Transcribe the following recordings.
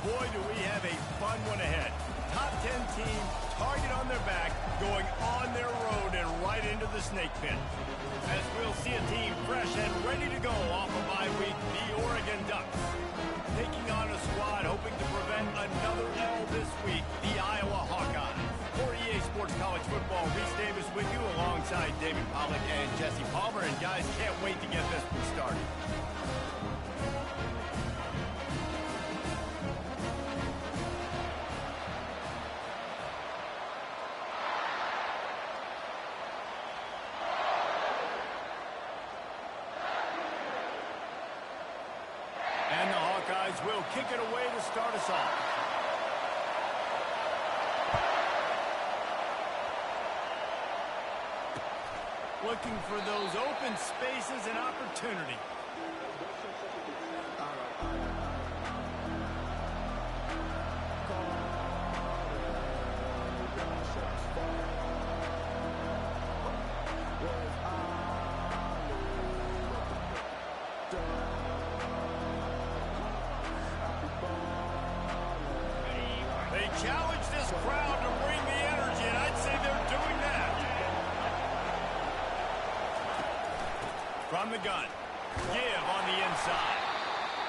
boy, do we have a fun one ahead. Top 10 team, target on their back, going on their road and right into the snake pit. As we'll see a team fresh and ready to go off a bye week, the Oregon Ducks. Taking on a squad hoping to prevent another L this week, the Iowa Hawkeyes. For EA Sports College Football, Reese Davis with you alongside David Pollack and Jesse Palmer. And guys, can't wait to get this one started. And the Hawkeyes will kick it away to start us off. Looking for those open spaces and opportunity. They challenge this crowd to bring the energy, and I'd say they're doing that. From the gun, give on the inside.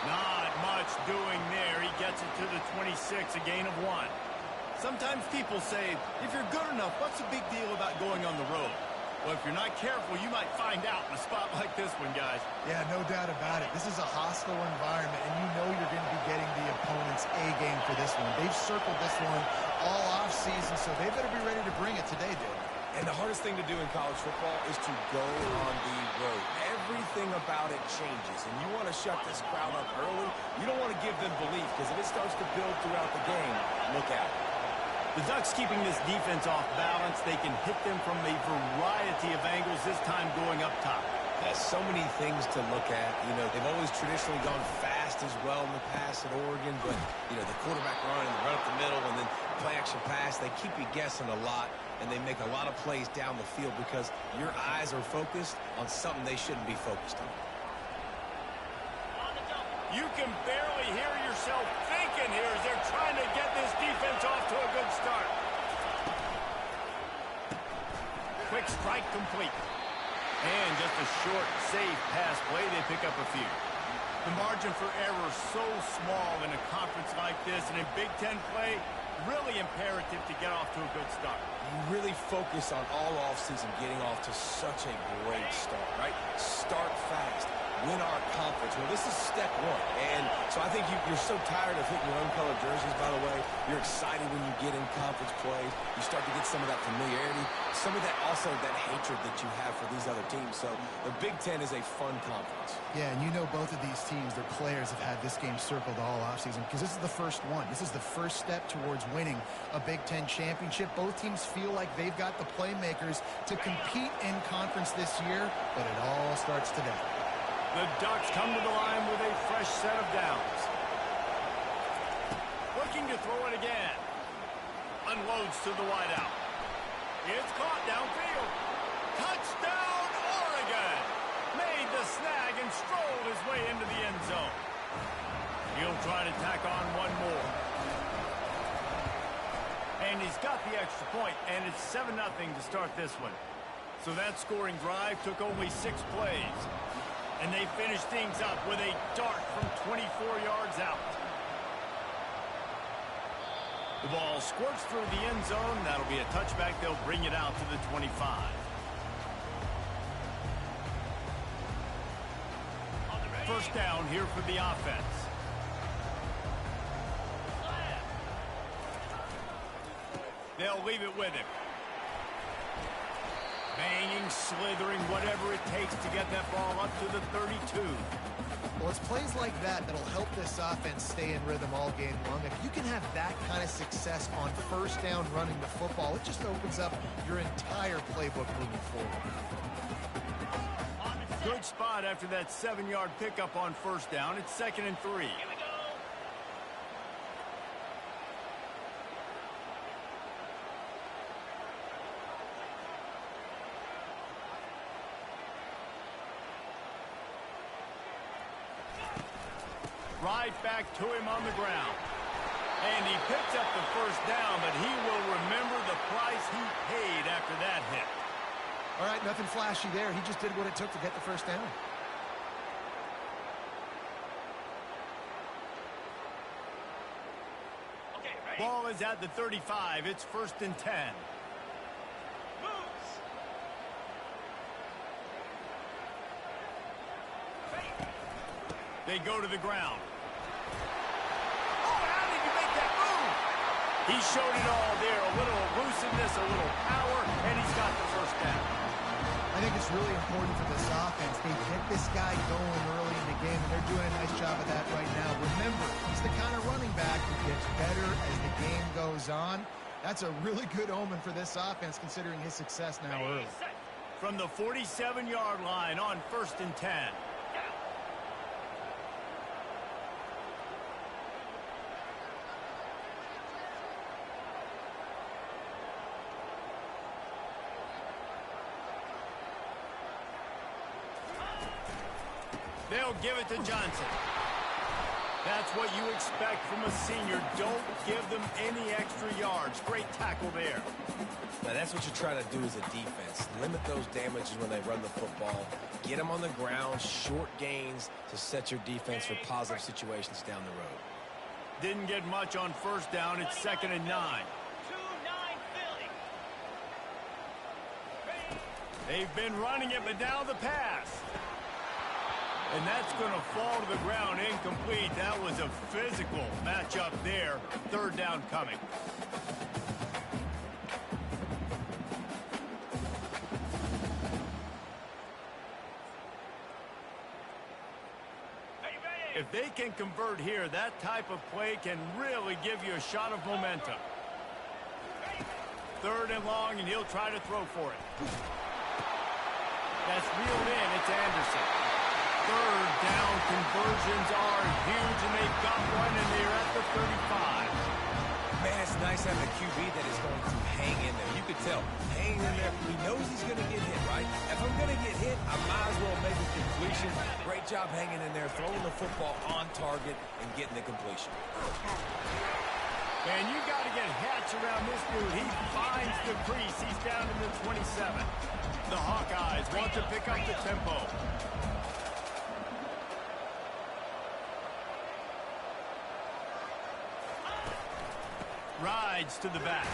Not much doing there. He gets it to the 26, a gain of 1. Sometimes people say, if you're good enough, what's the big deal about going on the road? Well, if you're not careful, you might find out in a spot like this one, guys. Yeah, no doubt about it. This is a hostile environment, and you know you're going to be getting the opponent's A-game for this one. They've circled this one all offseason, so they better be ready to bring it today, dude. And the hardest thing to do in college football is to go on the road. Everything about it changes, and you want to shut this crowd up early. You don't want to give them belief, because if it starts to build throughout the game, look out. The Ducks keeping this defense off balance. They can hit them from a variety of angles, this time going up top. There's so many things to look at. You know, they've always traditionally gone fast as well in the past at Oregon, but, you know, the quarterback run and the run up the middle and then play-action pass, they keep you guessing a lot, and they make a lot of plays down the field because your eyes are focused on something they shouldn't be focused on. You can barely hear yourself thinking here as they're trying to get this defense off to a good start. Quick strike complete. And just a short, safe pass play. They pick up a few. The margin for error so small in a conference like this, and in Big Ten play, really imperative to get off to a good start. You really focus on all offseason getting off to such a great start, right? Start fast. Win our conference. Well, this is step one. And so I think you're so tired of hitting your own colored jerseys, by the way. You're excited when you get in conference plays. You start to get some of that familiarity, some of that also that hatred that you have for these other teams. So the Big Ten is a fun conference. Yeah, and you know both of these teams, their players have had this game circled all offseason because this is the first one. This is the first step towards winning a Big Ten championship. Both teams feel like they've got the playmakers to compete in conference this year, but it all starts today. The Ducks come to the line with a fresh set of downs. Looking to throw it again. Unloads to the wideout. It's caught downfield. Touchdown, Oregon! Made the snag and strolled his way into the end zone. He'll try to tack on one more. And he's got the extra point, and it's 7-0 to start this one. So that scoring drive took only 6 plays. And they finish things up with a dart from 24 yards out. The ball squirts through the end zone. That'll be a touchback. They'll bring it out to the 25. First down here for the offense. They'll leave it with him. Banging, slithering, whatever it takes to get that ball up to the 32. Well, it's plays like that that'll help this offense stay in rhythm all game long. If you can have that kind of success on first down running the football, it just opens up your entire playbook moving forward. Good spot after that 7-yard pickup on first down. It's 2nd and 3. Right back to him on the ground. And he picks up the first down, but he will remember the price he paid after that hit. All right, nothing flashy there. He just did what it took to get the first down. Ball is at the 35. It's 1st and 10. Moves. They go to the ground. Oh, how did he make that move? He showed it all there. A little elusiveness, a little power, and he's got the first down. I think it's really important for this offense. They get this guy going early in the game, and they're doing a nice job of that right now. Remember, he's the kind of running back who gets better as the game goes on. That's a really good omen for this offense, considering his success now early. From the 47-yard line on 1st and 10. They'll give it to Johnson. That's what you expect from a senior. Don't give them any extra yards. Great tackle there. Now, that's what you're trying to do as a defense. Limit those damages when they run the football. Get them on the ground, short gains to set your defense for positive situations down the road. Didn't get much on 1st down. It's 2nd and 9. 2-9 Philly. They've been running it, but now the pass. And that's going to fall to the ground incomplete. That was a physical matchup there. 3rd down coming. If they can convert here, that type of play can really give you a shot of momentum. 3rd and long, and he'll try to throw for it. That's reeled in. It's Anderson. 3rd down conversions are huge, and they've got one, and they're at the 35. Man, it's nice having a QB that is going to hang in there. You could tell, hanging in there. He knows he's going to get hit, right? If I'm going to get hit, I might as well make a completion. Great job hanging in there, throwing the football on target and getting the completion. And you got to get Hatch around this dude. He finds the crease. He's down to the 27. The Hawkeyes want to pick up the tempo. Rides to the back.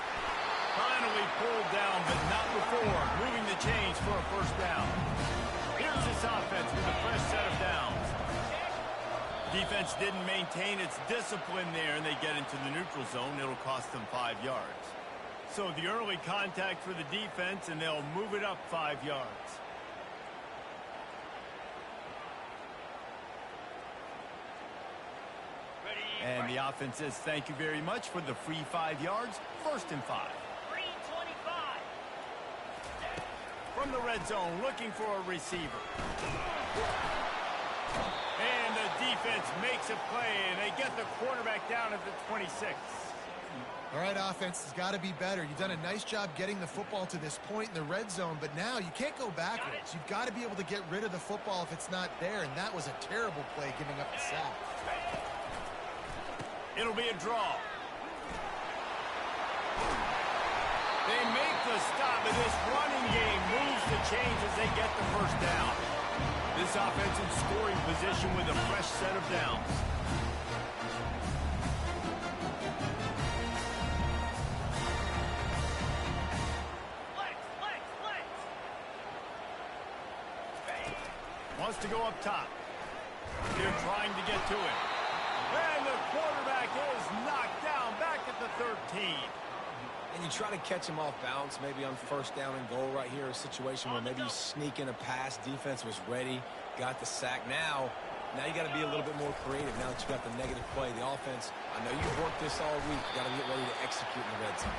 Finally pulled down, but not before. Moving the chains for a 1st down. Here's this offense with a fresh set of downs. Defense didn't maintain its discipline there, and they get into the neutral zone. It'll cost them 5 yards. So the early contact for the defense, and they'll move it up 5 yards. And the offense says thank you very much for the free 5 yards. 1st and 5. 3-25. From the red zone, looking for a receiver. And the defense makes a play, and they get the quarterback down at the 26. All right, offense has got to be better. You've done a nice job getting the football to this point in the red zone, but now you can't go backwards. You've got to be able to get rid of the football if it's not there, and that was a terrible play giving up the sack. It'll be a draw. They make the stop, and this running game moves the chains as they get the 1st down. This offense in scoring position with a fresh set of downs. Flex. Wants to go up top. They're trying to get to it. And the quarterback is knocked down back at the 13. And you try to catch him off balance, maybe on 1st down and goal right here, a situation where maybe you sneak in a pass. Defense was ready, got the sack. Now you got to be a little bit more creative now that you got the negative play. The offense, I know you've worked this all week. You got to get ready to execute in the red zone.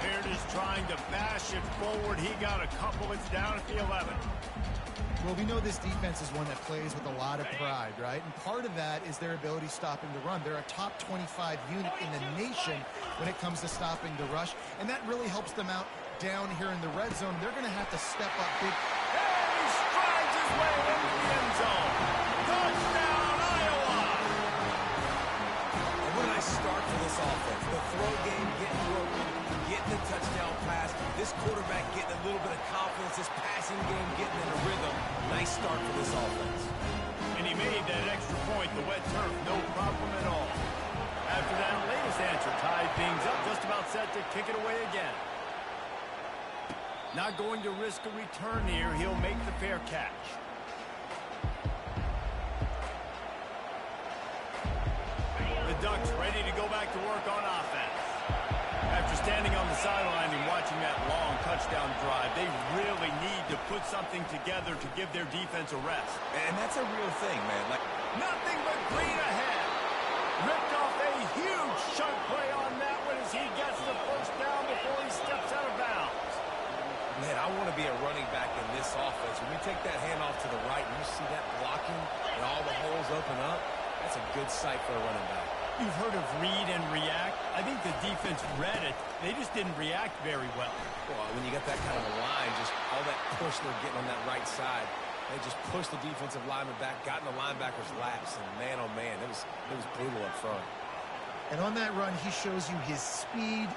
Baird is trying to bash it forward. He got a couple. It's down at the 11. Well, we know this defense is one that plays with a lot of pride, right? And part of that is their ability stopping the run. They're a top 25 unit in the nation when it comes to stopping the rush, and that really helps them out down here in the red zone. They're going to have to step up big. And he strides his way into the end zone. Touchdown, Iowa! And what a nice start for this this offense. The throw game getting working, getting the touchdown pass. This quarterback getting a little bit of confidence. This passing game getting in a rhythm. Nice start for this offense. And he made that extra point, the wet turf, no problem at all. After that latest answer tied things up, just about set to kick it away again. Not going to risk a return here. He'll make the fair catch. The Ducks ready to go back to work on offense. After standing on the sideline and watching that long touchdown drive, they really need to put something together to give their defense a rest. And that's a real thing, man. Like, nothing but green ahead. Ripped off a huge chunk play on that one as he gets the first down before he steps out of bounds. Man, I want to be a running back in this offense. When you take that handoff to the right and you see that blocking and all the holes open up, that's a good sight for a running back. You've heard of read and react. I think the defense read it. They just didn't react very well. Well, when you got that kind of a line, just all that push they're getting on that right side, they just pushed the defensive lineman back, got in the linebacker's laps, and man, oh man, it was brutal up front. And on that run, he shows you his speed.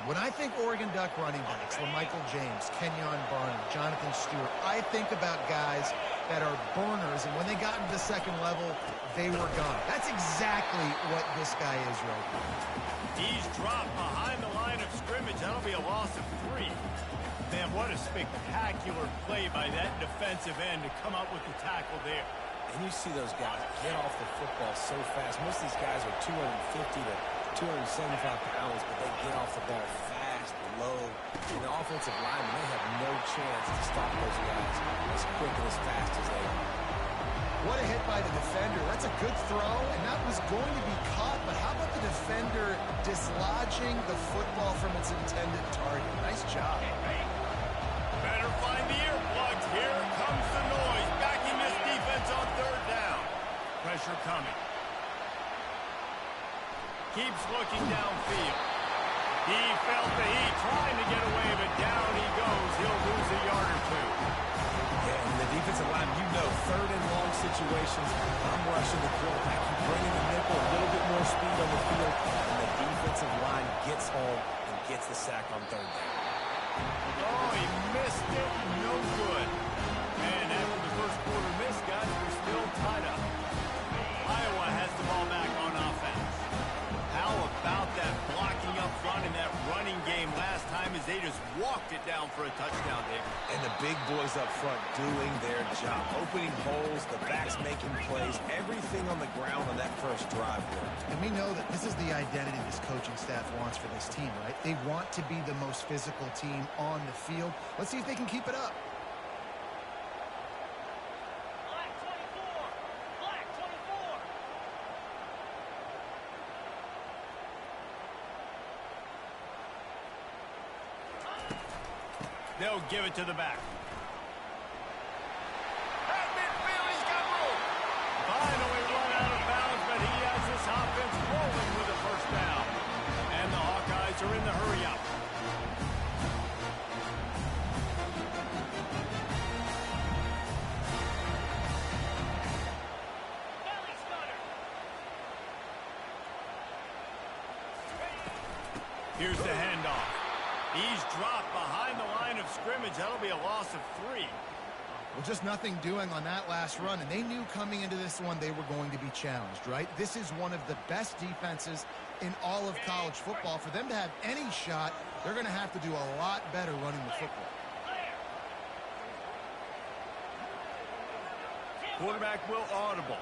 When I think Oregon Duck running backs, LaMichael James, Kenyon Barner, Jonathan Stewart, I think about guys that are burners, and when they got into the second level, they were gone. That's exactly what this guy is right now. He's dropped behind the line of scrimmage. That'll be a loss of 3. Man, what a spectacular play by that defensive end to come up with the tackle there. And you see those guys get off the football so fast. Most of these guys are 250 to 275 pounds, but they get off the ball fast, low. And the offensive linemen, they have no chance to stop those guys as quick and as fast as they are. What a hit by the defender. That's a good throw, and that was going to be caught, but how about the defender dislodging the football from its intended target? Nice job. Better find the earplugs. Here comes the noise. Backing this defense on third down. Pressure coming. Keeps looking downfield. He felt the heat trying to get away, but down he goes. He'll lose a yard or 2. Yeah, and the defensive line, you know, third and long situations, I'm rushing the quarterback. You bring in the nickel, a little bit more speed on the field, and the defensive line gets home and gets the sack on third down. Oh, he missed it. No good. And after the first quarter miss, guys, we're still tied up. Iowa has the ball back on offense. How about that blocking up front in that running game last time as they just walked it down for a touchdown, David? And the big boys up front doing their job. Opening holes, the backs making plays, everything on the ground on that first drive worked. And we know that this is the identity this coaching staff wants for this team, right? They want to be the most physical team on the field. Let's see if they can keep it up. Black 24. Black 24. They'll give it to the back. At midfield, he's got room. Finally run out of bounds, but he has this offense rolling with a first down. And the Hawkeyes are in the hurry-up. Belly stunner. Here's the handoff. He's dropped behind the line of scrimmage. That'll be a loss of 3. Well, just nothing doing on that last run, and they knew coming into this one they were going to be challenged, right? This is one of the best defenses in all of college football. For them to have any shot, they're going to have to do a lot better running the football. Quarterback will audible.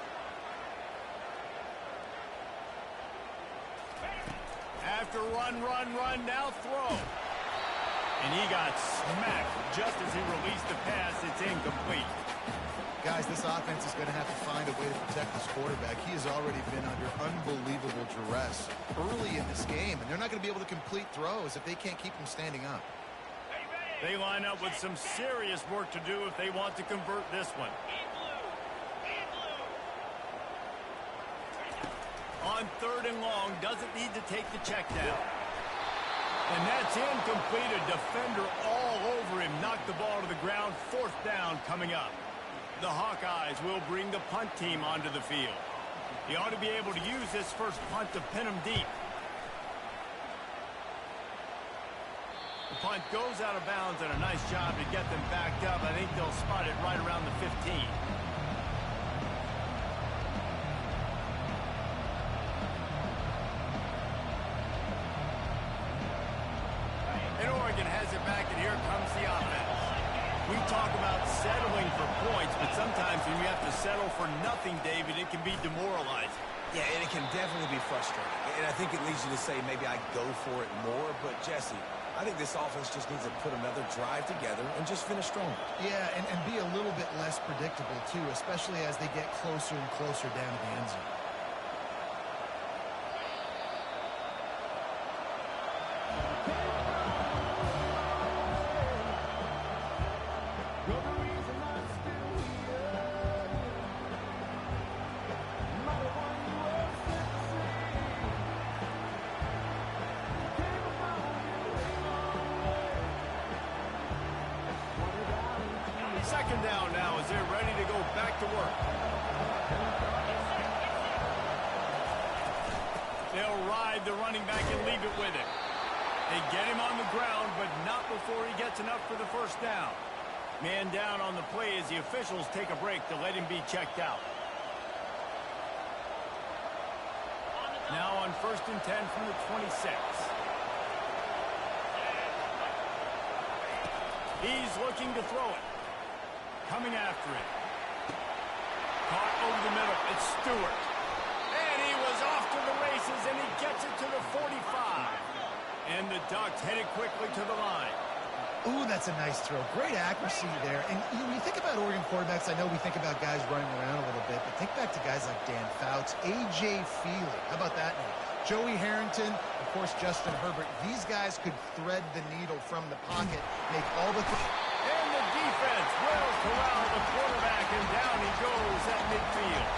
After run, now throw. And he got smacked just as he released the pass. It's incomplete. Guys, this offense is going to have to find a way to protect this quarterback. He has already been under unbelievable duress early in this game, and they're not going to be able to complete throws if they can't keep him standing up. They line up with some serious work to do if they want to convert this one. On third and long, doesn't need to take the check down. And that's incomplete. A defender all over him. Knocked the ball to the ground. Fourth down coming up. The Hawkeyes will bring the punt team onto the field. He ought to be able to use this first punt to pin him deep. The punt goes out of bounds, and a nice job to get them backed up. I think they'll spot it right around the 15. And Oregon has it back, and here comes the offense. We talk about settling for points, but sometimes when you have to settle for nothing, David, it can be demoralizing. Yeah, and it can definitely be frustrating. And I think it leads you to say maybe I go for it more. But, Jesse, I think this offense just needs to put another drive together and just finish stronger. Yeah, and be a little bit less predictable, too, especially as they get closer and closer down to the end zone. Second down now as they're ready to go back to work. They'll ride the running back and leave it with him. They get him on the ground, but not before he gets enough for the first down. Man down on the play as the officials take a break to let him be checked out. Now on 1st and 10 from the 26. He's looking to throw it. Coming after it. Caught over the middle. It's Stewart. And he was off to the races, and he gets it to the 45. And the Ducks headed quickly to the line. Ooh, that's a nice throw. Great accuracy there. And when you think about Oregon quarterbacks, I know we think about guys running around a little bit, but think back to guys like Dan Fouts, A.J. Feely. How about that name? Joey Harrington, of course, Justin Herbert. These guys could thread the needle from the pocket, make all the... And the defense will corral the quarterback, and down he goes at midfield.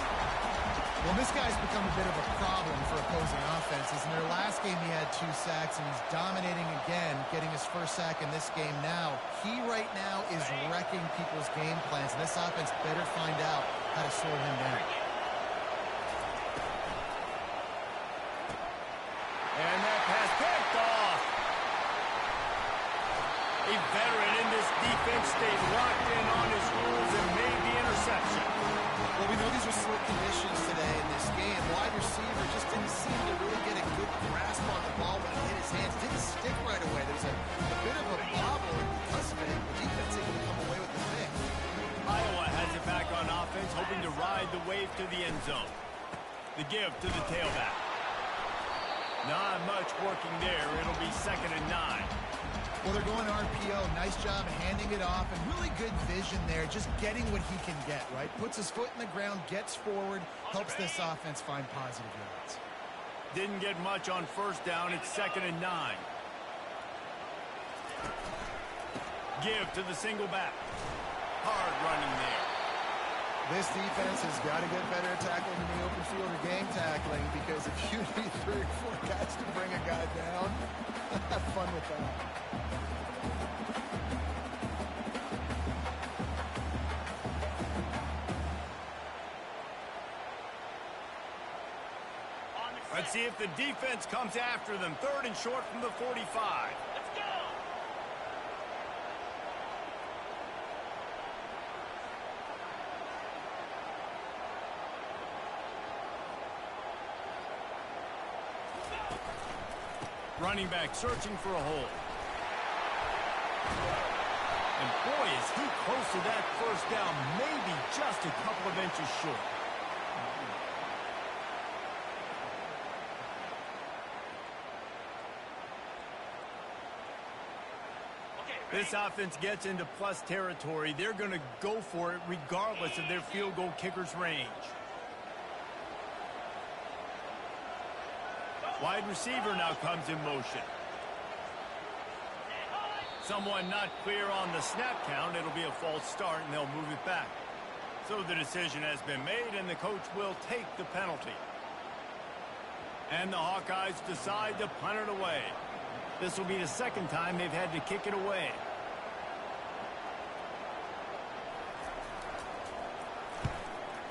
Well, this guy's become a bit of a problem for opposing offenses. In their last game, he had 2 sacks, and he's dominating again, getting his first sack in this game now. He right now is wrecking people's game plans, and this offense better find out how to slow him down. And that pass picked off. A veteran in this defense stayed locked in on his rules and made the interception. Well, we know these are slick conditions today in this game. Wide receiver just didn't seem to really get a good grasp on the ball when it hit his hands. Didn't stick right away. There's a bit of a bobble, and because of it, the defense able to come away with the pick. Iowa has it back on offense, hoping to ride the wave to the end zone. The give to the tailback. Not much working there. It'll be 2nd and 9. Well, they're going RPO. Nice job handing it off, and really good vision there, just getting what he can get, right? Puts his foot in the ground, gets forward, helps this offense find positive yards. Didn't get much on 1st down. It's 2nd and 9. Give to the single back. Hard running there. This defense has got to get better at tackling in the open field or game tackling, because if you need 3 or 4 guys to bring a guy down, have fun with that. Let's see if the defense comes after them. 3rd and short from the 45. Let's go! Running back searching for a hole. And boy, is he close to that 1st down, maybe just a couple of inches short. This offense gets into plus territory. They're going to go for it regardless of their field goal kicker's range. Wide receiver now comes in motion. Someone not clear on the snap count. It'll be a false start, and they'll move it back. So the decision has been made, and the coach will take the penalty. And the Hawkeyes decide to punt it away. This will be the 2nd time they've had to kick it away.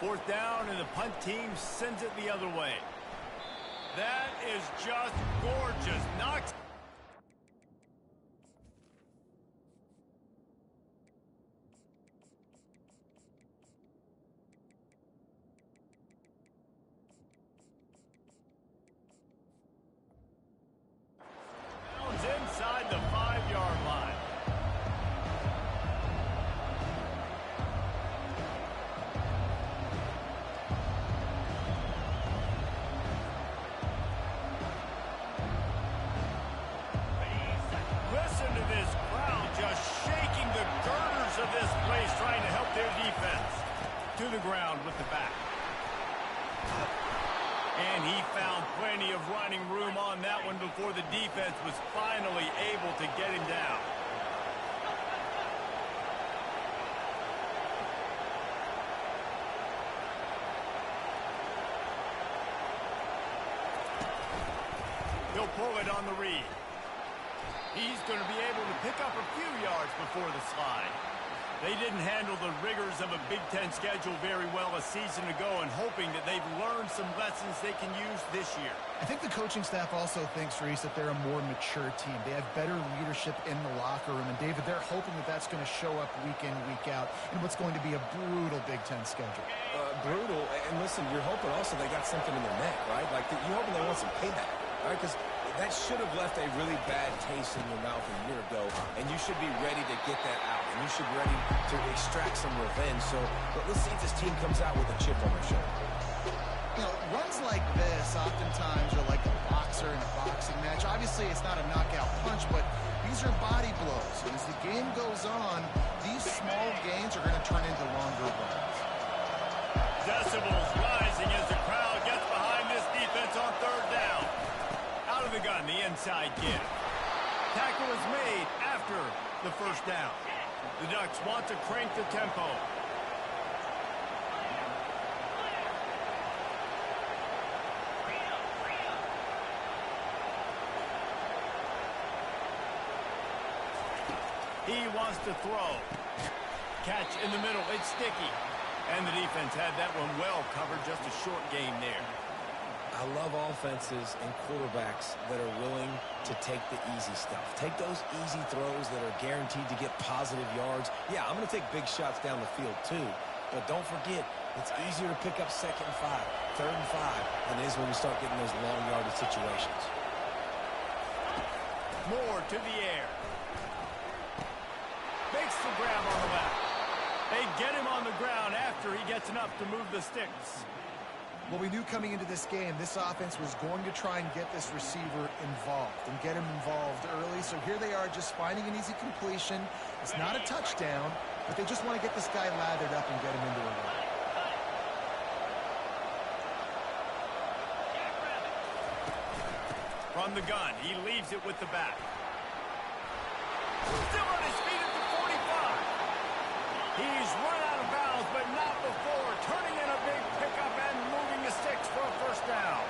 Fourth down, and the punt team sends it the other way. That is just gorgeous. Knocks. Inside the 5-yard line. Listen to this crowd just shaking the girders of this place, trying to help their defense. To the ground with the back. And he found plenty of running room on that one before the defense was finally able to get him down. He'll pull it on the read. He's going to be able to pick up a few yards before the slide. They didn't handle the rigors of a Big Ten schedule very well a season ago, and hoping that they've learned some lessons they can use this year. I think the coaching staff also thinks, Reese, that they're a more mature team. They have better leadership in the locker room. And, David, they're hoping that that's going to show up week in, week out in what's going to be a brutal Big Ten schedule. Brutal. And, listen, you're hoping also they got something in their neck, right? Like, you're hoping they want some payback, right? Because that should have left a really bad taste in your mouth a year ago, and you should be ready to get that out, and you should be ready to extract some revenge. So let's see if this team comes out with a chip on their shoulder. You know, runs like this oftentimes are like a boxer in a boxing match. Obviously, it's not a knockout punch, but these are body blows. And as the game goes on, these small gains are going to turn into longer runs. Decibels rising as the crowd gets behind this defense on third down. Out of the gun, the inside give. Tackle is made after the first down. The Ducks want to crank the tempo. He wants to throw. Catch in the middle, it's sticky. And the defense had that one well covered, just a short gain there. I love offenses and quarterbacks that are willing to take the easy stuff. Take those easy throws that are guaranteed to get positive yards. Yeah, I'm going to take big shots down the field too. But don't forget, it's easier to pick up 2nd and 5, 3rd and 5 than it is when we start getting those long yardage situations. Moore to the air. Makes the grab on the left. They get him on the ground after he gets enough to move the sticks. Well, we knew coming into this game, this offense was going to try and get this receiver involved and get him involved early. So here they are just finding an easy completion. It's not a touchdown, but they just want to get this guy lathered up and get him into a run. From the gun, he leaves it with the back. Still on his feet at the 45. He's run out of bounds, but not before turning in a big pickup and moving the sticks for a first down.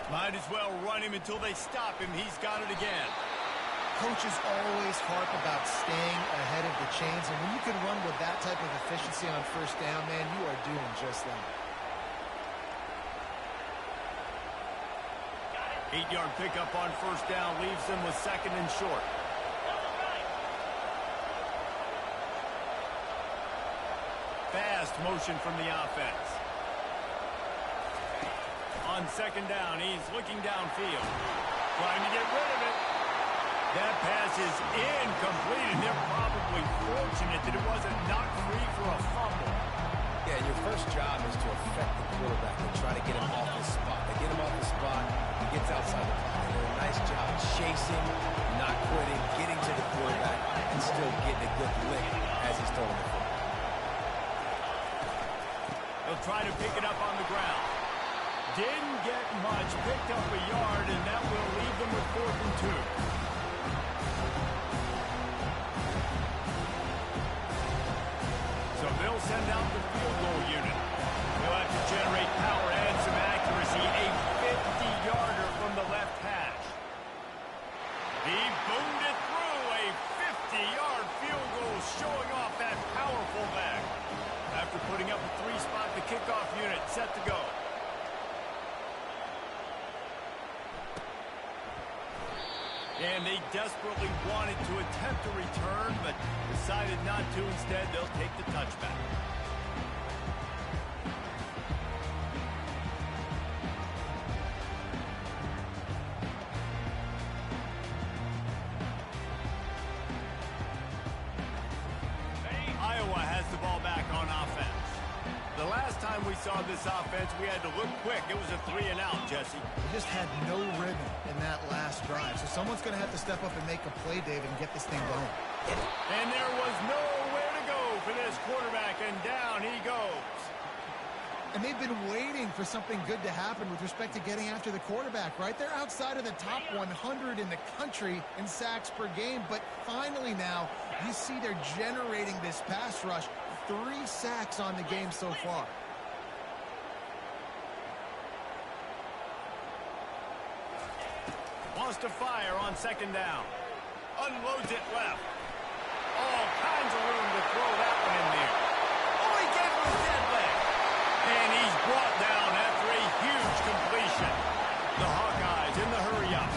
Might as well run him until they stop him. He's got it again. Coaches always harp about staying ahead of the chains, and when you can run with that type of efficiency on first down, man, you are doing just that. 8-yard pickup on first down leaves them with 2nd and short. Fast motion from the offense. On 2nd down, he's looking downfield. Trying to get rid of it. That pass is incomplete, and they're probably fortunate that it wasn't knocked free for a fumble. Yeah, your first job is to affect the quarterback and try to get him off his spot. They get him off the spot, he gets outside the pocket. They do a nice job chasing, not quitting, getting to the quarterback, and still getting a good lick as he's throwing the football. They'll try to pick it up on the ground. Didn't get much, picked up a yard, and that will leave them with 4th and 2. So they'll send out the field goal unit. They'll have to generate power He boomed it through. A 50-yard field goal showing off that powerful back. After putting up a 3-spot, the kickoff unit set to go. And they desperately wanted to attempt a return, but decided not to. Instead, they'll take the touchback. Iowa has the ball back on offense. The last time we saw this offense, we had to look quick. It was a 3-and-out, Jesse. They just had no rhythm in that last drive. So someone's going to have to step up and make a play, David, and get this thing going. And there was nowhere to go for this quarterback, and down he goes. And they've been waiting for something good to happen with respect to getting after the quarterback, right? They're outside of the top 100 in the country in sacks per game, but finally now you see they're generating this pass rush. 3 sacks on the game so far. Wants to fire on 2nd down. Unloads it left. All kinds of room to throw that one in there. Oh, he gave him a dead leg. And he's brought down after a huge completion. The Hawkeyes in the hurry-up.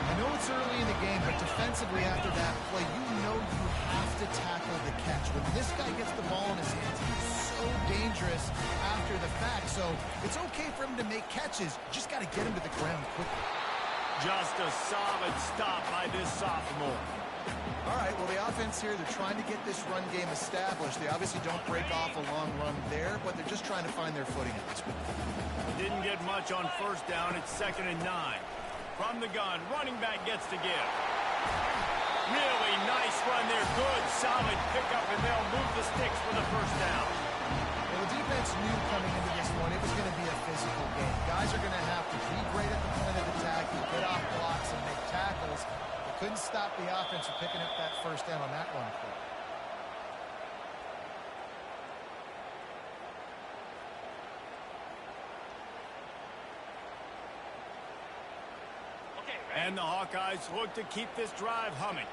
I know it's early in the game, but defensively after that play, you know you have to tackle the catch. When this guy gets the ball in his hands, he's so dangerous after the fact. So it's okay for him to make catches. Just got to get him to the ground quickly. Just a solid stop by this sophomore. All right, well, the offense here, they're trying to get this run game established. They obviously don't break off a long run there, but they're just trying to find their footing at this point. Didn't get much on 1st down. It's 2nd and 9. From the gun, running back gets to give. Really nice run there. Good, solid pickup, and they'll move the sticks for the 1st down. Well, the defense knew coming into this one it was going to be a physical game. Guys are going to have to be great at the point of attack, get off blocks, and make tackles. They couldn't stop the offense from picking up that 1st down on that run play. And the Hawkeyes look to keep this drive humming.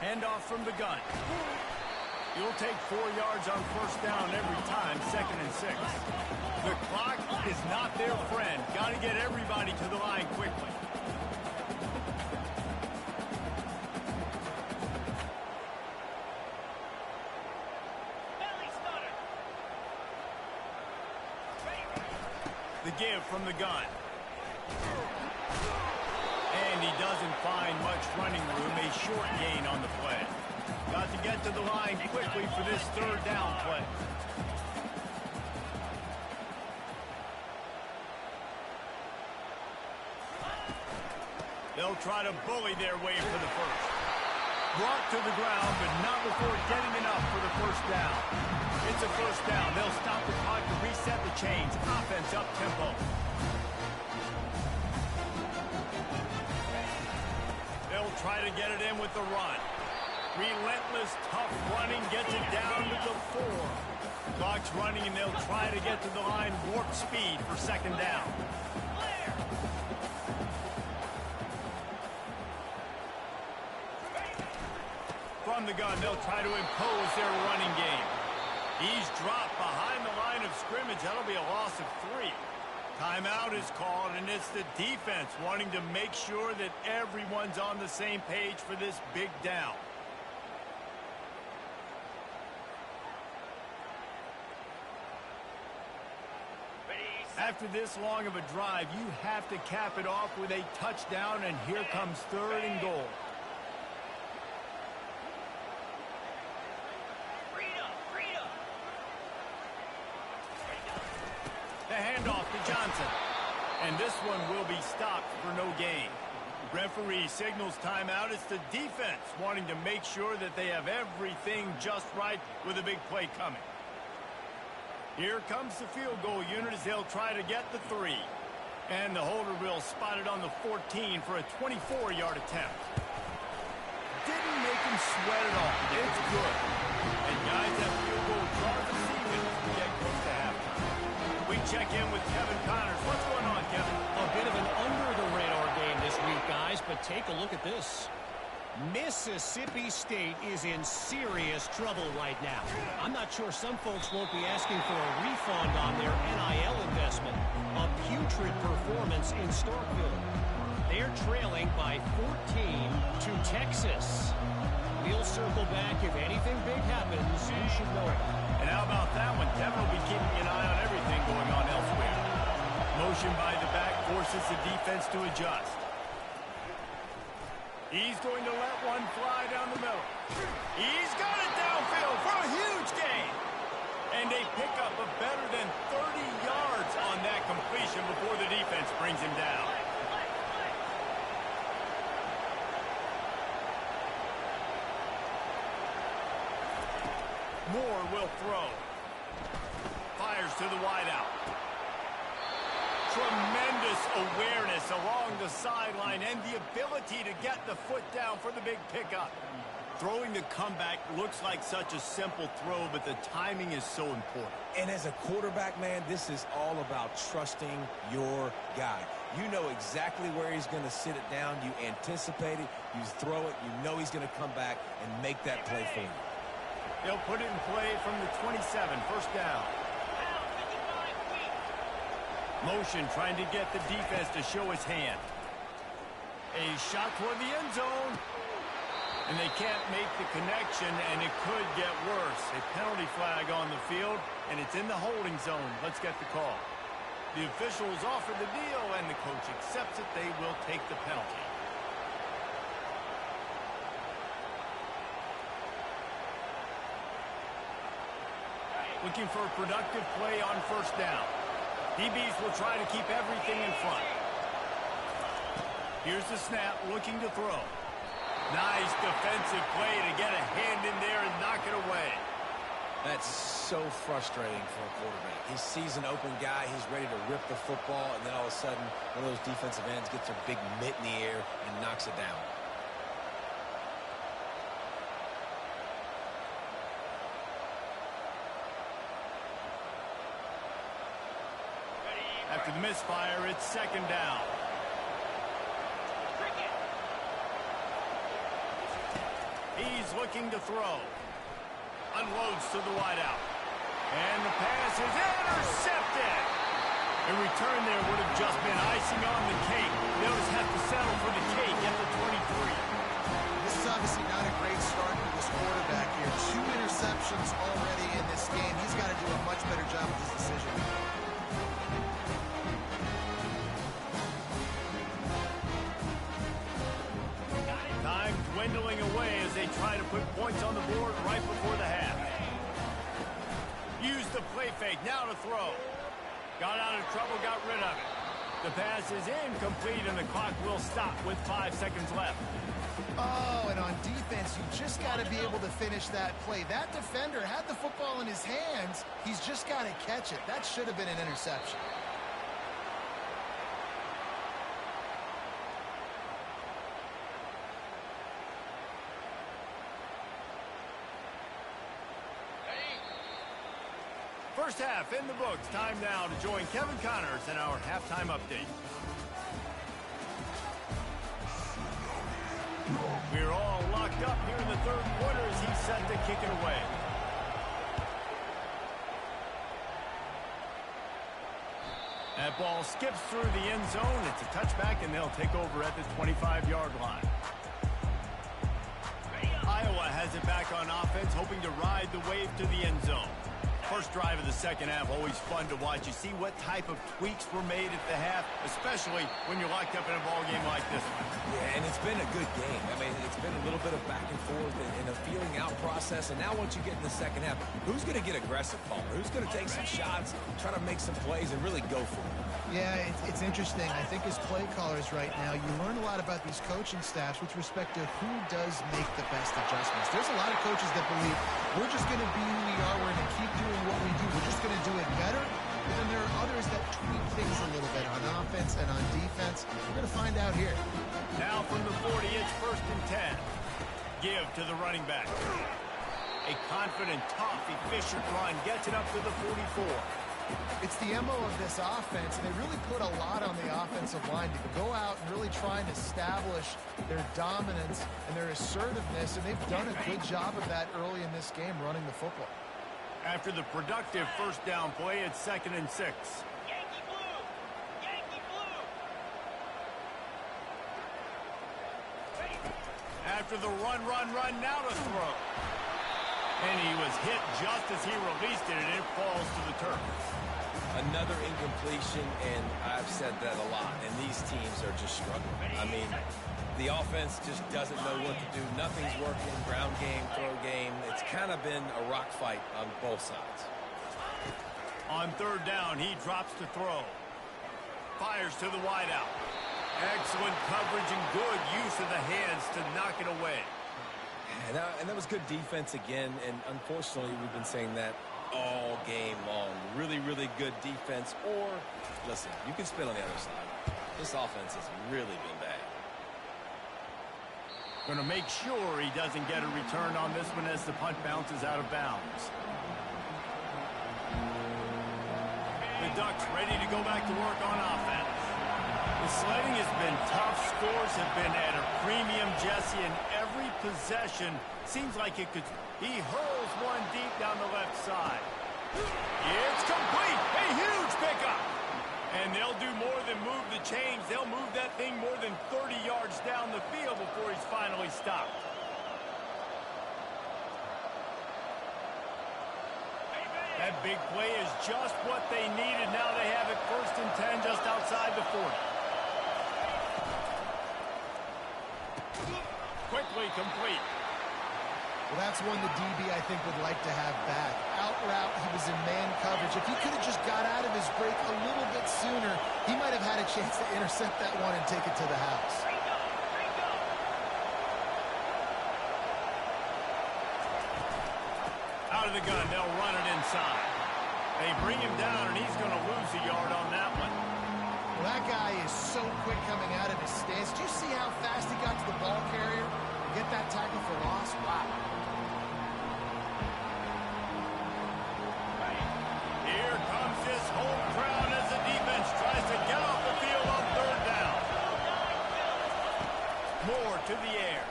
Handoff from the gun. You'll take 4 yards on 1st down every time, 2nd and 6. The clock is not their friend. Got to get everybody to the line quickly. The give from the gun. And he doesn't find much running room. A short gain on the play. Got to get to the line quickly for this 3rd down play. They'll try to bully their way for the 1st. Brought to the ground, but not before getting enough for the 1st down. It's a 1st down. They'll stop the clock to reset the chains. Offense up tempo. They'll try to get it in with the run. Relentless, tough running gets it down to the 4. Clock's running, and they'll try to get to the line warp speed for 2nd down. From the gun, they'll try to impose their running game. He's dropped behind the line of scrimmage. That'll be a loss of 3. Timeout is called, and it's the defense wanting to make sure that everyone's on the same page for this big down. After this long of a drive, you have to cap it off with a touchdown, and here comes 3rd and goal. The handoff to Johnson. And this one will be stopped for no gain. Referee signals timeout. It's the defense wanting to make sure that they have everything just right with a big play coming. Here comes the field goal unit as they'll try to get the 3. And the holder will spot it on the 14 for a 24-yard attempt. Didn't make him sweat at all. It's good. And guys, that field goal draws the season as we get close to halftime. We check in with Kevin Connors. What's going on, Kevin? A bit of an but take a look at this. Mississippi State is in serious trouble right now. I'm not sure some folks won't be asking for a refund on their NIL investment. A putrid performance in Starkville. They're trailing by 14 to Texas. We'll circle back if anything big happens. You should know it. And how about that one? Devin will be keeping an eye on everything going on elsewhere. Motion by the back forces the defense to adjust. He's going to let one fly down the middle. He's got it downfield for a huge gain. And a pickup of better than 30 yards on that completion before the defense brings him down. Moore will throw. Fires to the wideout. Tremendous awareness along the sideline and the ability to get the foot down for the big pickup. Throwing the comeback looks like such a simple throw, but the timing is so important. And as a quarterback, man, this is all about trusting your guy. You know exactly where he's going to sit it down. You anticipate it. You throw it. You know he's going to come back and make that play for you. They'll put it in play from the 27, first down. Motion trying to get the defense to show his hand. A shot toward the end zone. And they can't make the connection, and it could get worse. A penalty flag on the field, and it's in the holding zone. Let's get the call. The officials offer the deal, and the coach accepts it. They will take the penalty. Looking for a productive play on first down. DBs will try to keep everything in front. Here's the snap, looking to throw. Nice defensive play to get a hand in there and knock it away. That's so frustrating for a quarterback. He sees an open guy, he's ready to rip the football, and then all of a sudden, one of those defensive ends gets their big mitt in the air and knocks it down. After the misfire, it's second down. He's looking to throw. Unloads to the wideout. And the pass is intercepted. A return there would have just been icing on the cake. They'll just have to settle for the cake at the 23. This is obviously not a great start for this quarterback here. 2 interceptions already in this game. He's got to do a much better job with his decision. Time dwindling away as they try to put points on the board right before the half. Use the play fake, now to throw. Got out of trouble, got rid of it. The pass is incomplete, and the clock will stop with 5 seconds left. Oh, and on defense, you just got to be able to finish that play. That defender had the football in his hands. He's just got to catch it. That should have been an interception. First half in the books. Time now to join Kevin Connors in our halftime update. We're all locked up here in the third quarter as he's set to kick it away. That ball skips through the end zone. It's a touchback, and they'll take over at the 25-yard line. Iowa has it back on offense, hoping to ride the wave to the end zone. First drive of the second half, always fun to watch. You see what type of tweaks were made at the half, especially when you're locked up in a ball game like this one. Yeah, and it's been a good game. I mean, it's been a little bit of back and forth and a feeling out process. And now once you get in the second half, who's going to get aggressive, Palmer? Who's going to take some shots, try to make some plays, and really go for it? Yeah, it's interesting. I think as play callers right now, you learn a lot about these coaching staffs with respect to who does make the best adjustments. There's a lot of coaches that believe we're just going to be who we are. We're going to keep doing what we do. We're just going to do it better. But then there are others that tweak things a little bit on offense and on defense. We're going to find out here. Now from the 40, it's first and 10. Give to the running back. A confident, tough, efficient run gets it up to the 44. It's the MO of this offense, and they really put a lot on the offensive line to go out and really try and establish their dominance and their assertiveness, and they've done a good job of that early in this game running the football. After the productive first down play, it's 2nd and 6. Yankee blue! Yankee blue! After the run, now to throw. And he was hit just as he released it, and it falls to the turf. Another incompletion, and I've said that a lot, and these teams are just struggling. I mean, the offense just doesn't know what to do. Nothing's working. Ground game, throw game. It's kind of been a rock fight on both sides. On 3rd down, he drops to throw. Fires to the wideout. Excellent coverage and good use of the hands to knock it away. And that was good defense again, and unfortunately, we've been saying that all game long. Really, really good defense, or, listen, you can spin on the other side. This offense has really been bad. Going to make sure he doesn't get a return on this one as the punt bounces out of bounds. The Ducks ready to go back to work on offense. The sledding has been tough. Scores have been at a premium, Jesse, and every possession seems like it could. He hurls one deep down the left side. It's complete. A huge pickup. And they'll do more than move the chains. They'll move that thing more than 30 yards down the field before he's finally stopped. That big play is just what they needed. Now they have it 1st and 10 just outside the 40. Quickly complete. Well, that's one the DB, I think, would like to have back. Out route, he was in man coverage. If he could have just got out of his break a little bit sooner, he might have had a chance to intercept that one and take it to the house. Out of the gun, they'll run it inside. They bring him down, and he's going to lose a yard on that one. Well, that guy is so quick coming out of his stance. Do you see how fast he got to the ball carrier? Get that tackle for loss? Wow. Here comes this home crowd as the defense tries to get off the field on 3rd down. Moore to the air.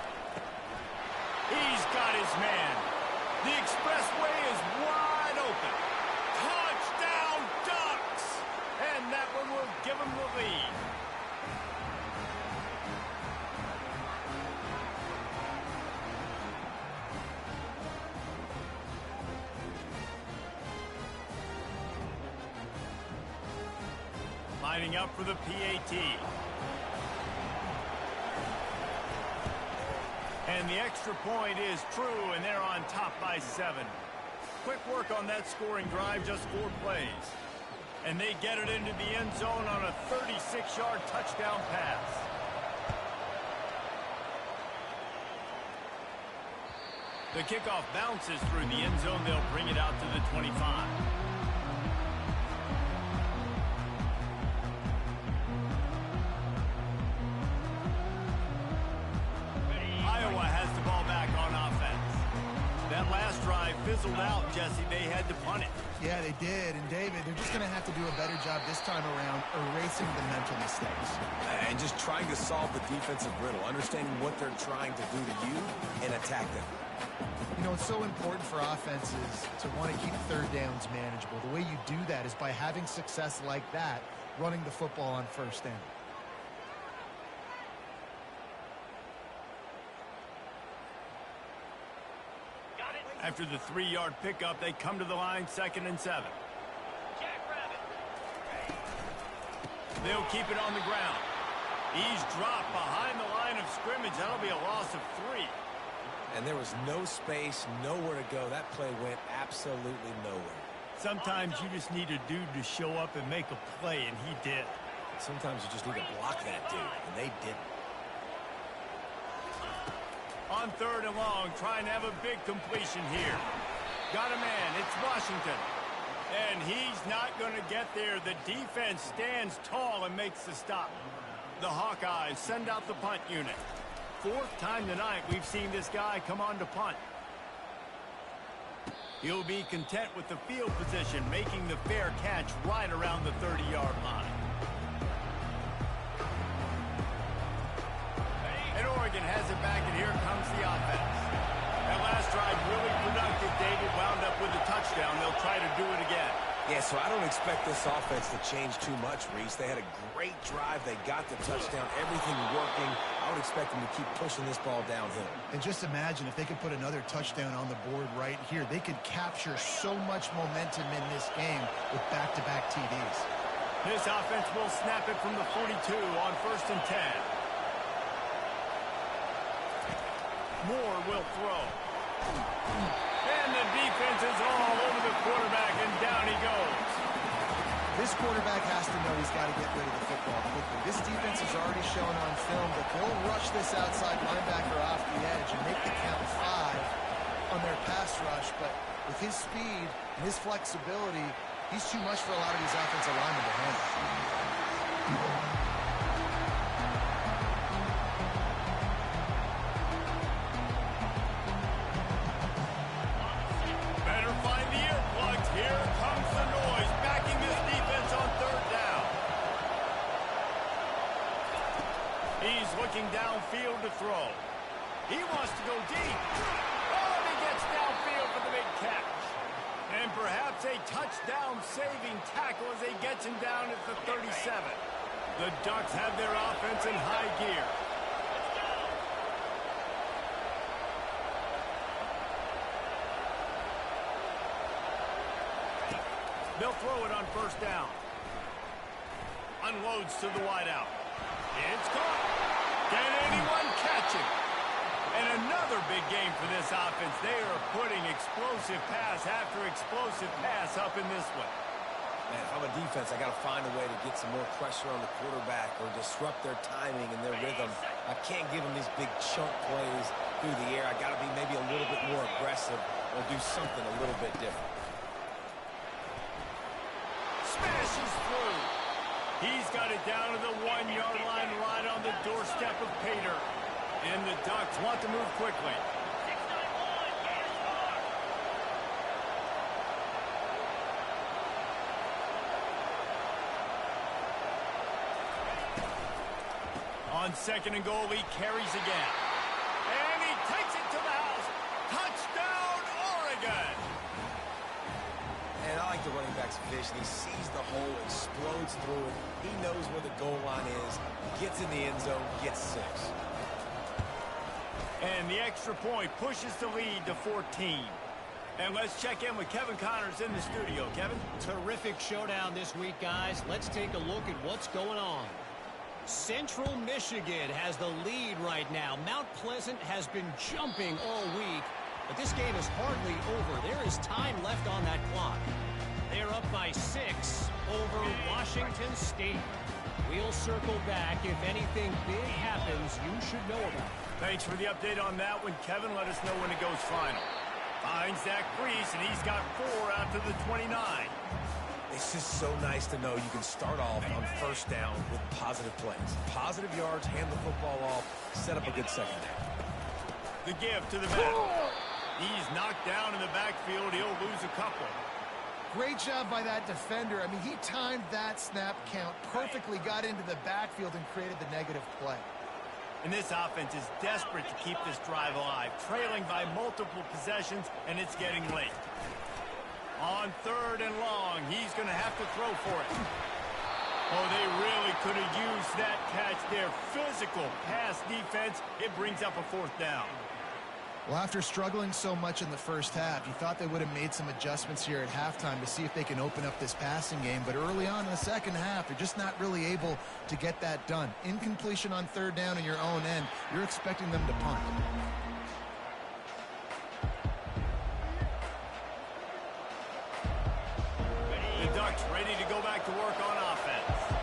He's got his man. The expressway is wide open. Touchdown, Ducks! And that one will give them the lead. Lining up for the PAT. And the extra point is true, and they're on top by 7. Quick work on that scoring drive, just 4 plays. And they get it into the end zone on a 36-yard touchdown pass. The kickoff bounces through the end zone. They'll bring it out to the 25. Fizzled out, Jesse. They had to punt it. Yeah, they did. And, David, they're just going to have to do a better job this time around erasing the mental mistakes. And just trying to solve the defensive riddle, understanding what they're trying to do to you and attack them. You know, it's so important for offenses to want to keep 3rd downs manageable. The way you do that is by having success like that, running the football on 1st down. After the 3-yard pickup, they come to the line, 2nd and 7. They'll keep it on the ground. He's dropped behind the line of scrimmage. That'll be a loss of 3. And there was no space, nowhere to go. That play went absolutely nowhere. Sometimes you just need a dude to show up and make a play, and he did. Sometimes you just need to block that dude, and they didn't. On 3rd and long, trying to have a big completion here. Got a man. It's Washington. And he's not going to get there. The defense stands tall and makes the stop. The Hawkeyes send out the punt unit. 4th time tonight we've seen this guy come on to punt. He'll be content with the field position, making the fair catch right around the 30-yard line. and here comes the offense. That last drive really productive. David wound up with a touchdown. They'll try to do it again. Yeah, so I don't expect this offense to change too much, Reese. They had a great drive. They got the touchdown. Everything working. I would expect them to keep pushing this ball downhill. And just imagine if they could put another touchdown on the board right here. They could capture so much momentum in this game with back-to-back TDs. This offense will snap it from the 42 on 1st and 10. Moore will throw. And the defense is all over the quarterback, and down he goes. This quarterback has to know he's got to get rid of the football quickly. This defense is already shown on film that they'll rush this outside linebacker off the edge and make the count 5 on their pass rush. But with his speed and his flexibility, he's too much for a lot of these offensive linemen to handle. Looking downfield to throw. He wants to go deep. Oh, and he gets downfield for the big catch. And perhaps a touchdown-saving tackle as he gets him down at the 37. The Ducks have their offense in high gear. They'll throw it on 1st down. Unloads to the wideout. It's caught. Can anyone catch him? And another big game for this offense. They are putting explosive pass after explosive pass up in this one. Man, if I'm a defense, I got to find a way to get some more pressure on the quarterback or disrupt their timing and their rhythm. I can't give them these big chunk plays through the air. I got to be maybe a little bit more aggressive or do something a little bit different. Smashes through. He's got it down to the 1-yard line right on the doorstep of Pater. And the Ducks want to move quickly. On 2nd and goal, he carries again. And he takes it to the house. Touchdown, Oregon! And I like the running back's vision. He sees the hole, explodes through it. He knows where the goal line is, gets in the end zone, gets 6. And the extra point pushes the lead to 14. And let's check in with Kevin Connors in the studio. Kevin? Terrific showdown this week, guys. Let's take a look at what's going on. Central Michigan has the lead right now. Mount Pleasant has been jumping all week, but this game is hardly over. There is time left on that clock. They're up by 6 over Washington State. We'll circle back. If anything big happens, you should know about it. Thanks for the update on that one, Kevin. Let us know when it goes final. Finds Zach Priest, and he's got 4 out to the 29. It's just so nice to know you can start off on 1st down with positive plays. Positive yards, hand the football off, set up a good second down. The give to the back. He's knocked down in the backfield. He'll lose a couple. Great job by that defender. I mean, he timed that snap count perfectly, got into the backfield, and created the negative play. And this offense is desperate to keep this drive alive, trailing by multiple possessions, and it's getting late. On 3rd and long, he's going to have to throw for it. Oh, they really could have used that catch there. Physical pass defense. It brings up a 4th down. Well, after struggling so much in the first half, you thought they would have made some adjustments here at halftime to see if they can open up this passing game. But early on in the second half, they're just not really able to get that done. Incompletion on 3rd down in your own end, you're expecting them to punt. The Ducks ready to go back to work on offense.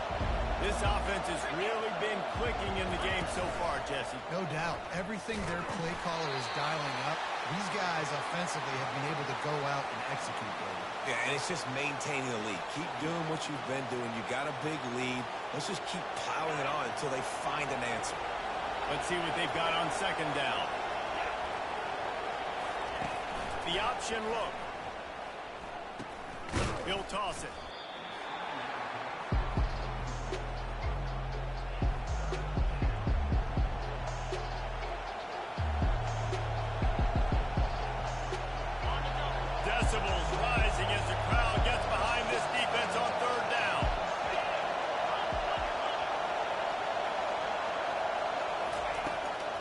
This offense has really been clicking in the game so far, Jesse. No doubt. Everything their play caller is dialing up, these guys offensively have been able to go out and execute well. Yeah, and it's just maintaining the lead. Keep doing what you've been doing. You got a big lead. Let's just keep piling it on until they find an answer. Let's see what they've got on 2nd down. The option look. He'll toss it.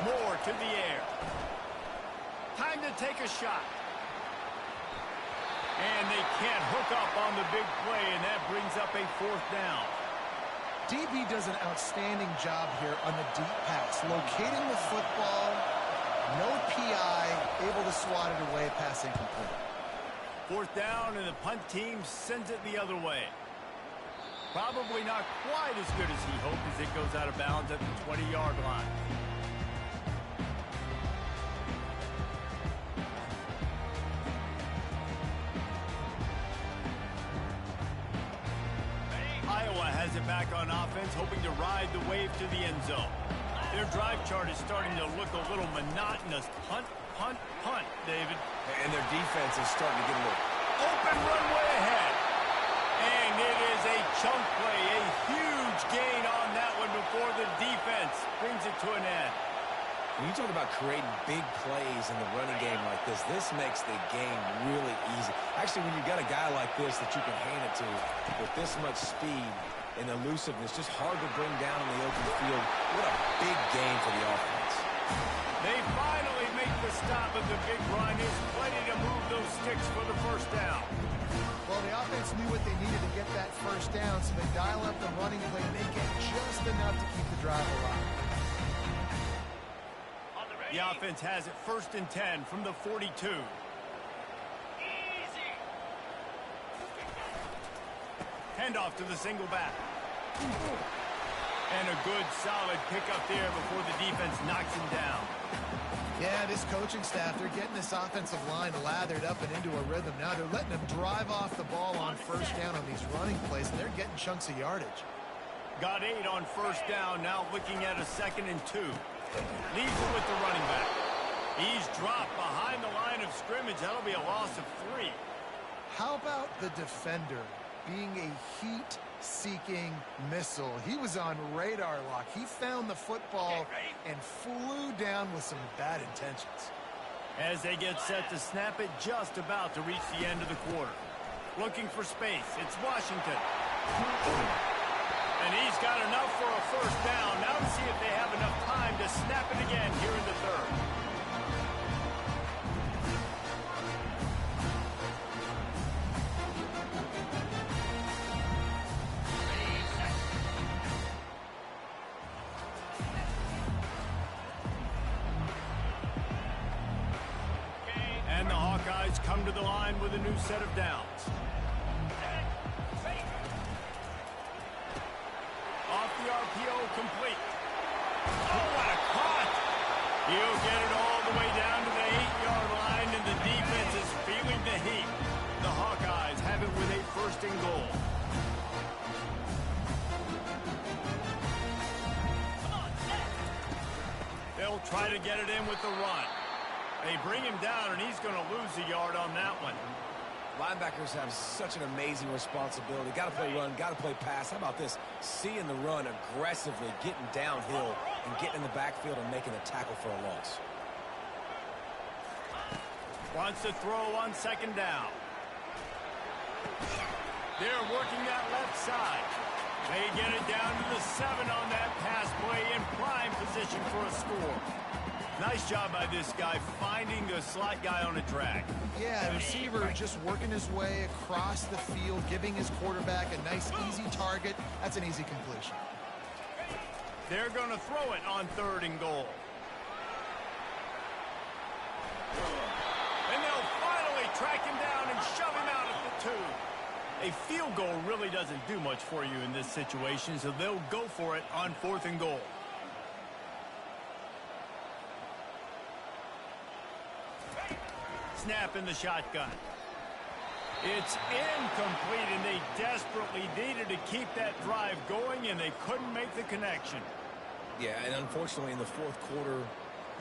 More to the air. Time to take a shot. And they can't hook up on the big play, and that brings up a 4th down. DB does an outstanding job here on the deep pass, locating the football, no PI, able to swat it away, pass incomplete. 4th down, and the punt team sends it the other way. Probably not quite as good as he hoped as it goes out of bounds at the 20-yard line. Iowa has it back on offense, hoping to ride the wave to the end zone. Their drive chart is starting to look a little monotonous. Punt, punt, punt, David. And their defense is starting to get a little open runway ahead. And it is a chunk play, a huge gain on that one before the defense brings it to an end. When you talk about creating big plays in the running game like this makes the game really easy. Actually, when you've got a guy like this that you can hand it to with this much speed and elusiveness, just hard to bring down in the open field. What a big game for the offense. They finally make the stop, but the big run is plenty to move those sticks for the 1st down. Well, the offense knew what they needed to get that 1st down, so they dial up the running play and they get just enough to keep the drive alive. The offense has it 1st and 10 from the 42. Easy. Handoff to the single back. And a good, solid pickup there before the defense knocks him down. Yeah, this coaching staff, they're getting this offensive line lathered up and into a rhythm. Now they're letting them drive off the ball on 1st down on these running plays, and they're getting chunks of yardage. Got 8 on 1st down, now looking at a 2nd and 2. Leaves it with the running back. He's dropped behind the line of scrimmage. That'll be a loss of 3. How about the defender being a heat-seeking missile? He was on radar lock. He found the football and flew down with some bad intentions. As they get set to snap it, just about to reach the end of the quarter. Looking for space. It's Washington. And he's got enough for a 1st down. Now to see if they have enough time to snap it again here in the 3rd. And the Hawkeyes come to the line with a new set of downs. Off the RPO, complete. Oh, what a cut! He'll get it all the way down to the 8-yard line, and the defense is feeling the heat. The Hawkeyes have it with a 1st and goal. They'll try to get it in with the run. They bring him down, and he's going to lose a yard on that one. Linebackers have such an amazing responsibility. Got to play run, got to play pass. How about this? Seeing the run aggressively, getting downhill, and getting in the backfield and making a tackle for a loss. Wants to throw on 2nd down. They're working that left side. They get it down to the 7 on that pass play in prime position for a score. Nice job by this guy finding the slot guy on a drag. Yeah, the receiver just working his way across the field, giving his quarterback a nice, easy target. That's an easy completion. They're going to throw it on 3rd and goal. And they'll finally track him down and shove him out at the 2. A field goal really doesn't do much for you in this situation, so they'll go for it on 4th and goal. Snap in the shotgun. It's incomplete, and they desperately needed to keep that drive going, and they couldn't make the connection. Yeah, and unfortunately in the 4th quarter,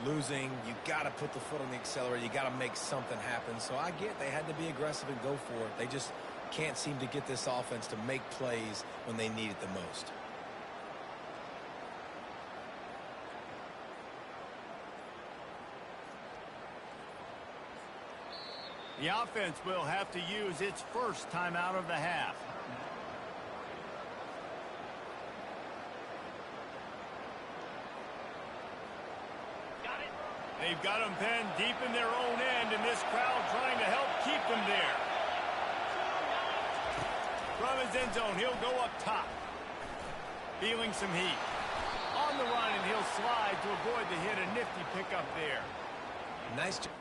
losing, you got to put the foot on the accelerator. You got to make something happen. So I get they had to be aggressive and go for it. They just can't seem to get this offense to make plays when they need it the most. The offense will have to use its 1st timeout of the half. They've got them penned deep in their own end, and this crowd trying to help keep them there. From his end zone, he'll go up top. Feeling some heat. On the run, and he'll slide to avoid the hit. A nifty pickup there. Nice job.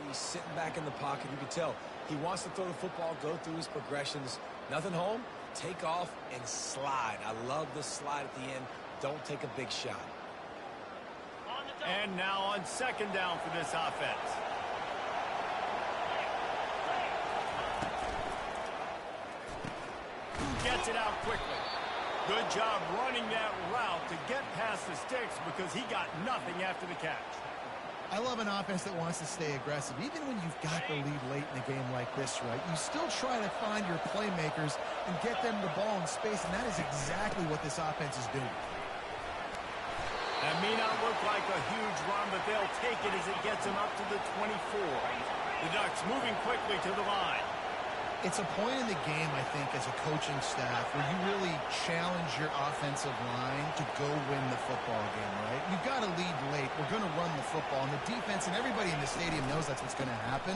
He's sitting back in the pocket. You can tell he wants to throw the football, go through his progressions. Nothing home, take off, and slide. I love the slide at the end. Don't take a big shot. And now on second down for this offense. Gets it out quickly. Good job running that route to get past the sticks because he got nothing after the catch. I love an offense that wants to stay aggressive. Even when you've got the lead late in a game like this, right, you still try to find your playmakers and get them the ball in space, and that is exactly what this offense is doing. That may not look like a huge run, but they'll take it as it gets them up to the 24. The Ducks moving quickly to the line. It's a point in the game, I think, as a coaching staff where you really challenge your offensive line to go win the football game, right? You've got to lead late. We're going to run the football. And the defense and everybody in the stadium knows that's what's going to happen.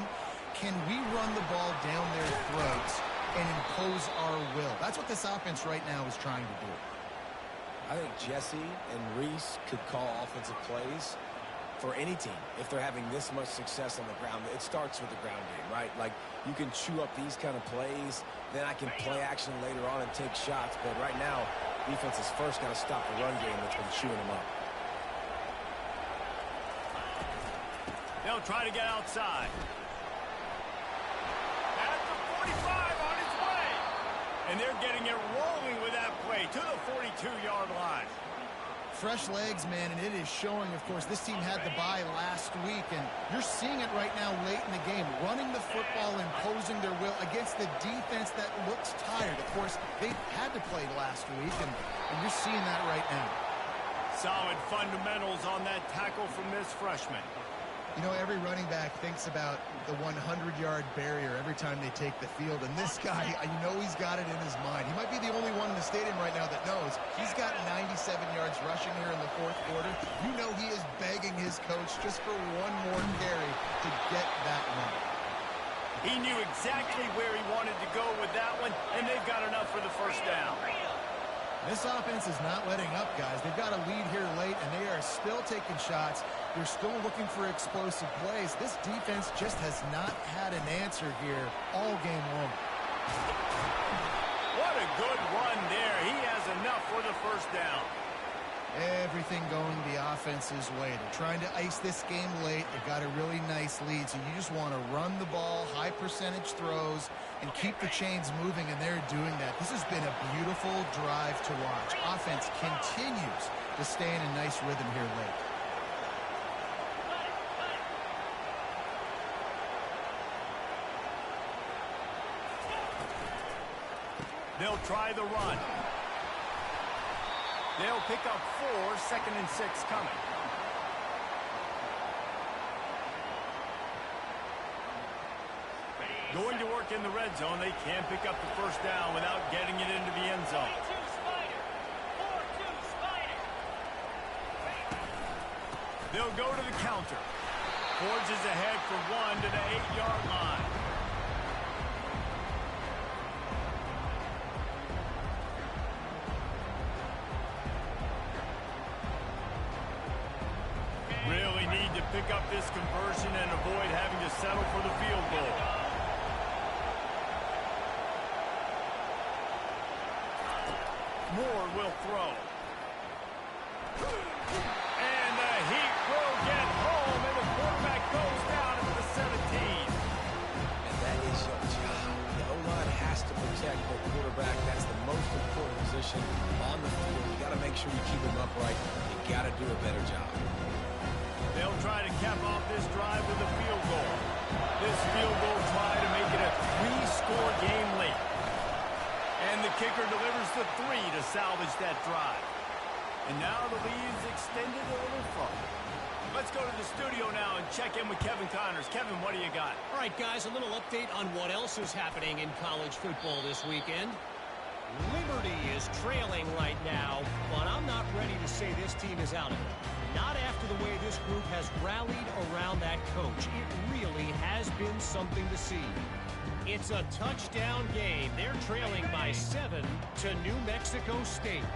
Can we run the ball down their throats and impose our will? That's what this offense right now is trying to do. I think Jesse and Reese could call offensive plays for any team if they're having this much success on the ground. It starts with the ground game, right? Like, you can chew up these kind of plays, then I can play action later on and take shots. But right now, defense has first got to stop the run game that's been chewing them up. They'll try to get outside. At the 45 on its way. And they're getting it rolling with that play to the 42-yard line. Fresh legs, man, and it is showing, of course, this team had the bye last week, and you're seeing it right now late in the game, running the football, imposing their will against the defense that looks tired. Of course, they had to play last week, and you're seeing that right now. Solid fundamentals on that tackle from this freshman. You know, every running back thinks about the 100-yard barrier every time they take the field. And this guy, you know he's got it in his mind. He might be the only one in the stadium right now that knows he's got 97 yards rushing here in the fourth quarter. You know he is begging his coach just for one more carry to get that run. He knew exactly where he wanted to go with that one, and they've got enough for the first down. This offense is not letting up, guys. They've got a lead here late, and they are still taking shots. They're still looking for explosive plays. This defense just has not had an answer here all game long. What a good run there. He has enough for the first down. Everything going the offense's way. They're trying to ice this game late. They've got a really nice lead, so you just want to run the ball, high percentage throws, and keep the chains moving, and they're doing that. This has been a beautiful drive to watch. Offense continues to stay in a nice rhythm here late. They'll try the run. They'll pick up 4, 2nd and 6 coming. Going to work in the red zone. They can pick up the first down without getting it into the end zone. They'll go to the counter. Forges ahead for 1 to the 8-yard line. Really need to pick up this conversion and avoid having to settle for the field goal. Moore will throw. And the Heat will get home, and the quarterback goes down at the 17. And that is your job. The O-line has to protect the quarterback. That's the most important position on the field. You got to make sure you keep him upright. You got to do a better job. They'll try to cap off this drive with a field goal. This field goal try to make it a 3-score game late. And the kicker delivers the 3 to salvage that drive. And now the lead's extended a little further. Let's go to the studio now and check in with Kevin Connors. Kevin, what do you got? All right, guys, a little update on what else is happening in college football this weekend. Liberty is trailing right now, but I'm not ready to say this team is out of it. Not after the way this group has rallied around that coach. It really has been something to see. It's a touchdown game. They're trailing by 7 to New Mexico State.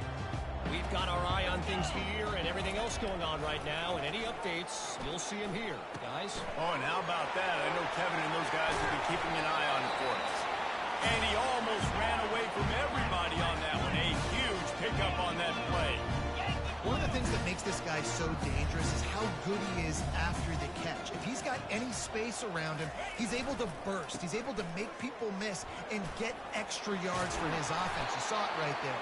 We've got our eye on things here and everything else going on right now, and any updates, you'll see them here, guys. Oh, and how about that? I know Kevin and those guys will be keeping an eye on it for us. And he almost ran away from everybody on that one. A huge pickup on that play. One of the things that makes this guy so dangerous is how good he is after the catch. If he's got any space around him, he's able to burst. He's able to make people miss and get extra yards for his offense. You saw it right there.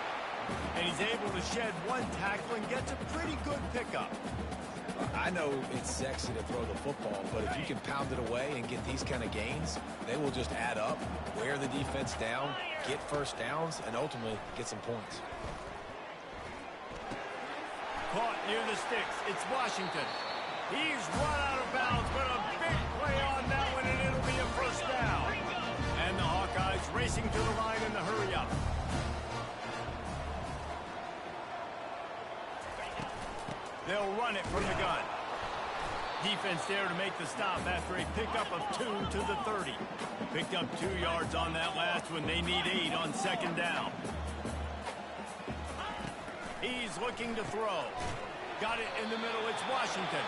And he's able to shed one tackle and gets a pretty good pickup. I know it's sexy to throw the football, but if you can pound it away and get these kind of gains, they will just add up, wear the defense down, get first downs, and ultimately get some points. Caught near the sticks. It's Washington. He's run out of bounds, but a big play on that one, and it'll be a first down. And the Hawkeyes racing to the line in the hurry-up. They'll run it from the gun. Defense there to make the stop after a pickup of 2 to the 30. Picked up 2 yards on that last one. They need 8 on second down. He's looking to throw. Got it in the middle. It's Washington.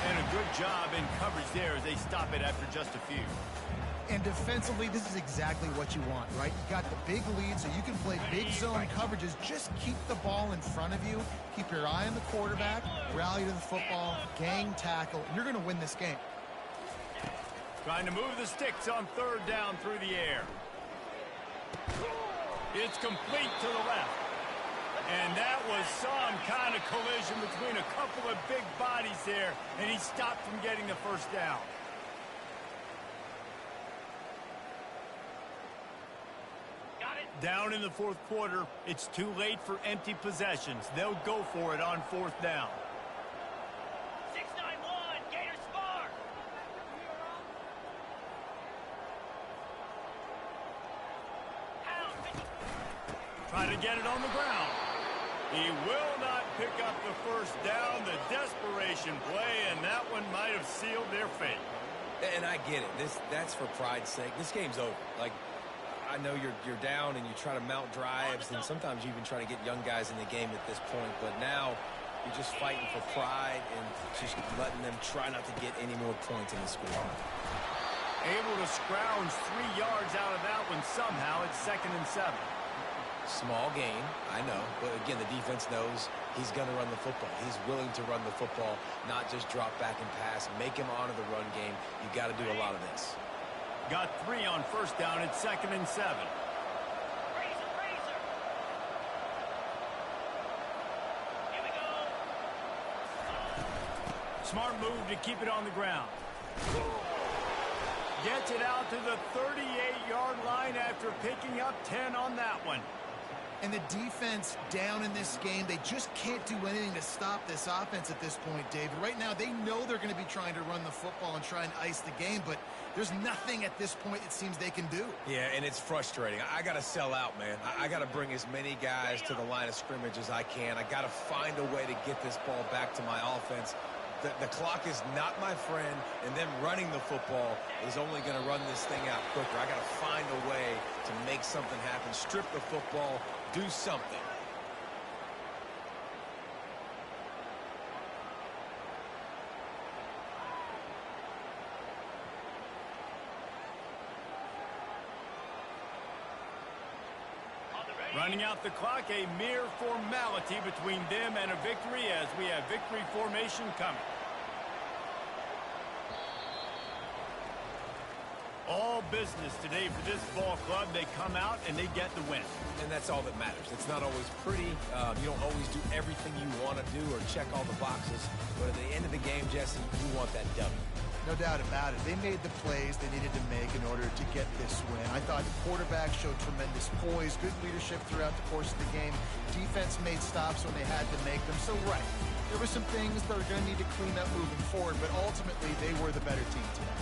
And a good job in coverage there as they stop it after just a few. And defensively, this is exactly what you want, right? You got the big lead, so you can play big zone coverages. Just keep the ball in front of you. Keep your eye on the quarterback. Rally to the football. Gang tackle. You're going to win this game. Trying to move the sticks on third down through the air. It's complete to the left. And that was some kind of collision between a couple of big bodies there, and he stopped from getting the first down. Down in the fourth quarter, it's too late for empty possessions. They'll go for it on fourth down. 691, Gators Spar. Try to get it on the ground. He will not pick up the first down. The desperation play, and that one might have sealed their fate. And I get it. That's for pride's sake. This game's over. Like, I know you're down and you try to mount drives, and sometimes you even try to get young guys in the game at this point. But now you're just fighting for pride and just letting them try not to get any more points in the score. Able to scrounge 3 yards out of that one somehow. It's 2nd and 7. Small gain, I know. But again, the defense knows he's going to run the football. He's willing to run the football, not just drop back and pass. Make him honor the run game. You got to do a lot of this. Got 3 on first down. It's 2nd and 7. Razor. Here we go. Smart move to keep it on the ground. Gets it out to the 38-yard line after picking up 10 on that one. And the defense down in this game, they just can't do anything to stop this offense at this point, David. Right now, they know they're going to be trying to run the football and try and ice the game, but there's nothing at this point it seems they can do. Yeah, and it's frustrating. I got to sell out, man. I got to bring as many guys to the line of scrimmage as I can. I got to find a way to get this ball back to my offense. The clock is not my friend, and them running the football is only going to run this thing out quicker. I got to find a way to make something happen, strip the football, do something. On the ready. Running out the clock, a mere formality between them and a victory as we have victory formation coming. All business today for this ball club. They come out and they get the win. And that's all that matters. It's not always pretty. You don't always do everything you want to do or check all the boxes. But at the end of the game, Jesse, you want that W. No doubt about it. They made the plays they needed to make in order to get this win. I thought the quarterback showed tremendous poise, good leadership throughout the course of the game. Defense made stops when they had to make them. So, right, there were some things that are going to need to clean up moving forward, but ultimately they were the better team today.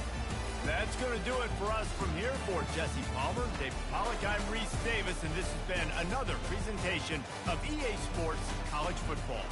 That's going to do it for us from here. For Jesse Palmer, Dave Pollock, I'm Reese Davis, and this has been another presentation of EA Sports College Football.